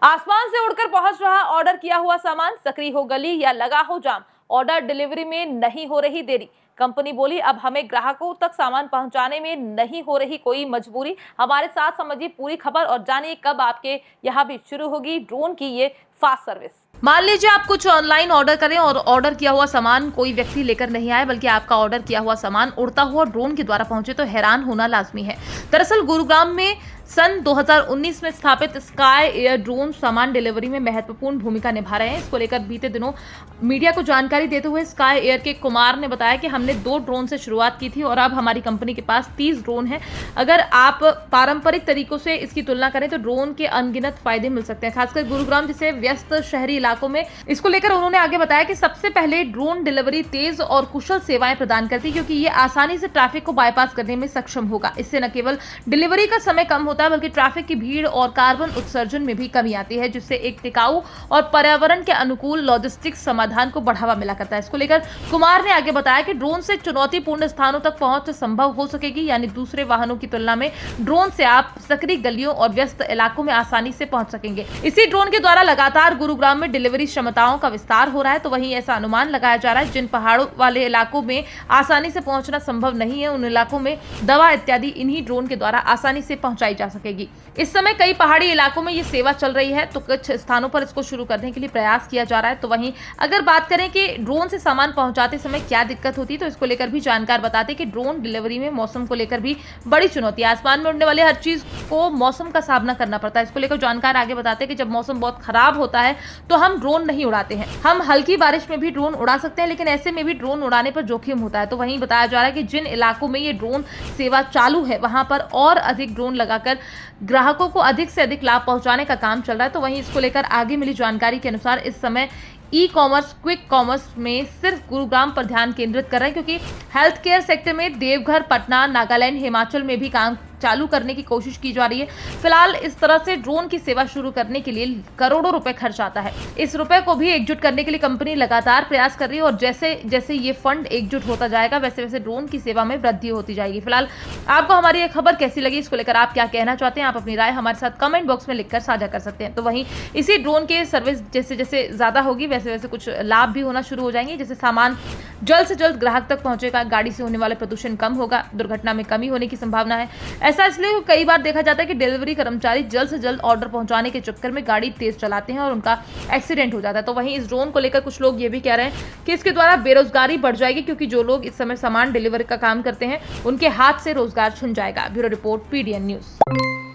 आसमान से उड़कर पहुंच रहा ऑर्डर किया हुआ सामान, सक्रिय हो गली या लगा हो जाम, ऑर्डर डिलीवरी में नहीं हो रही देरी। कंपनी बोली अब हमें ग्राहकों तक सामान पहुंचाने में नहीं हो रही कोई मजबूरी। हमारे साथ समझिए पूरी खबर और जानिए कब आपके यहाँ भी शुरू होगी ड्रोन की ये फास्ट सर्विस। मान लीजिए आप कुछ ऑनलाइन ऑर्डर करें और ऑर्डर किया हुआ सामान कोई व्यक्ति लेकर नहीं आए, बल्कि आपका ऑर्डर किया हुआ सामान उड़ता हुआ ड्रोन के द्वारा पहुंचे, तो हैरान होना लाजमी है। दरअसल गुरुग्राम में सन 2019 में स्थापित स्काई एयर ड्रोन सामान डिलीवरी में महत्वपूर्ण भूमिका निभा रहे हैं। इसको लेकर बीते दिनों मीडिया को जानकारी देते हुए स्काई एयर के कुमार ने बताया कि हमने 2 ड्रोन से शुरुआत की थी और अब हमारी कंपनी के पास 30 ड्रोन हैं। अगर आप पारंपरिक तरीकों से इसकी तुलना करें तो ड्रोन के अनगिनत फायदे मिल सकते हैं, खासकर गुरुग्राम जैसे व्यस्त शहरी इलाकों में। इसको लेकर उन्होंने आगे बताया कि सबसे पहले ड्रोन डिलीवरी तेज और कुशल सेवाएं प्रदान करती है, क्योंकि ये आसानी से ट्रैफिक को बाईपास करने में सक्षम होगा। इससे न केवल डिलीवरी का समय कम होता है, बल्कि ट्रैफिक की भीड़ और कार्बन उत्सर्जन में भी कमी आती है, जिससे एक टिकाऊ और पर्यावरण के अनुकूल लॉजिस्टिक्स समाधान को बढ़ावा मिला करता है। इसको लेकर कुमार ने आगे बताया कि ड्रोन से चुनौतीपूर्ण स्थानों तक पहुंच संभव हो सकेगी, यानी दूसरे वाहनों की तुलना में ड्रोन से आप सकरी गलियों और व्यस्त इलाकों में आसानी से पहुंच सकेंगे। इसी ड्रोन के द्वारा लगातार गुरुग्राम में डिलीवरी क्षमताओं का विस्तार हो रहा है। तो वहीं ऐसा अनुमान लगाया जा रहा है जिन पहाड़ों वाले इलाकों में आसानी से पहुंचना संभव नहीं है, उन इलाकों में दवा इत्यादि इन्हीं ड्रोन के द्वारा आसानी से पहुंचाई जा सकेगी। इस समय कई पहाड़ी इलाकों में ये सेवा चल रही है, तो कुछ स्थानों पर इसको शुरू करने के लिए प्रयास किया जा रहा है। तो वहीं अगर बात करें कि ड्रोन से सामान पहुंचाते समय क्या दिक्कत होती है, तो इसको लेकर भी जानकार बताते कि ड्रोन डिलीवरी में मौसम को लेकर भी बड़ी चुनौती है। आसमान में उड़ने वाले हर चीज को मौसम का सामना करना पड़ता है। इसको लेकर जानकार आगे बताते कि जब मौसम बहुत खराब होता है तो हम ड्रोन नहीं उड़ाते हैं। हम हल्की बारिश में भी ड्रोन उड़ा सकते हैं, लेकिन ऐसे में भी ड्रोन उड़ाने पर जोखिम होता है। तो वहीं बताया जा रहा है कि जिन इलाकों में ये ड्रोन सेवा चालू है, वहां पर और अधिक ड्रोन लगाकर ग्राहकों को अधिक से अधिक लाभ पहुंचाने का काम चल रहा है। तो वहीं इसको लेकर आगे मिली जानकारी के अनुसार इस समय ई कॉमर्स, क्विक कॉमर्स में सिर्फ गुरुग्राम पर ध्यान केंद्रित कर रहे हैं, क्योंकि हेल्थ केयर सेक्टर में देवघर, पटना, नागालैंड, हिमाचल में भी काम चालू करने की कोशिश की जा रही है। फिलहाल इस तरह से ड्रोन की सेवा शुरू करने के लिए करोड़ों रुपए खर्च आता है। इस रुपए को भी एकजुट करने के लिए कंपनी लगातार प्रयास कर रही है और जैसे जैसे ये फंड एकजुट होता जाएगा, वैसे वैसे ड्रोन की सेवा में वृद्धि होती जाएगी। फिलहाल आपको हमारी ये खबर कैसी लगी, इसको लेकर आप क्या कहना चाहते हैं, आप अपनी राय हमारे साथ कमेंट बॉक्स में लिखकर साझा कर सकते हैं। तो वहीं इसी ड्रोन के सर्विस जैसे जैसे ज्यादा होगी, वैसे वैसे कुछ लाभ भी होना शुरू हो जाएंगे। जैसे सामान जल्द से जल्द ग्राहक तक पहुंचेगा, गाड़ी से होने वाले प्रदूषण कम होगा, दुर्घटना में कमी होने की संभावना है। ऐसा इसलिए कई बार देखा जाता है कि डिलीवरी कर्मचारी जल्द से जल्द ऑर्डर पहुंचाने के चक्कर में गाड़ी तेज चलाते हैं और उनका एक्सीडेंट हो जाता है। तो वहीं इस ड्रोन को लेकर कुछ लोग ये भी कह रहे हैं कि इसके द्वारा बेरोजगारी बढ़ जाएगी, क्योंकि जो लोग इस समय सामान डिलीवरी का काम करते हैं उनके हाथ से रोजगार छिन जाएगा। Bureau report, PDN news.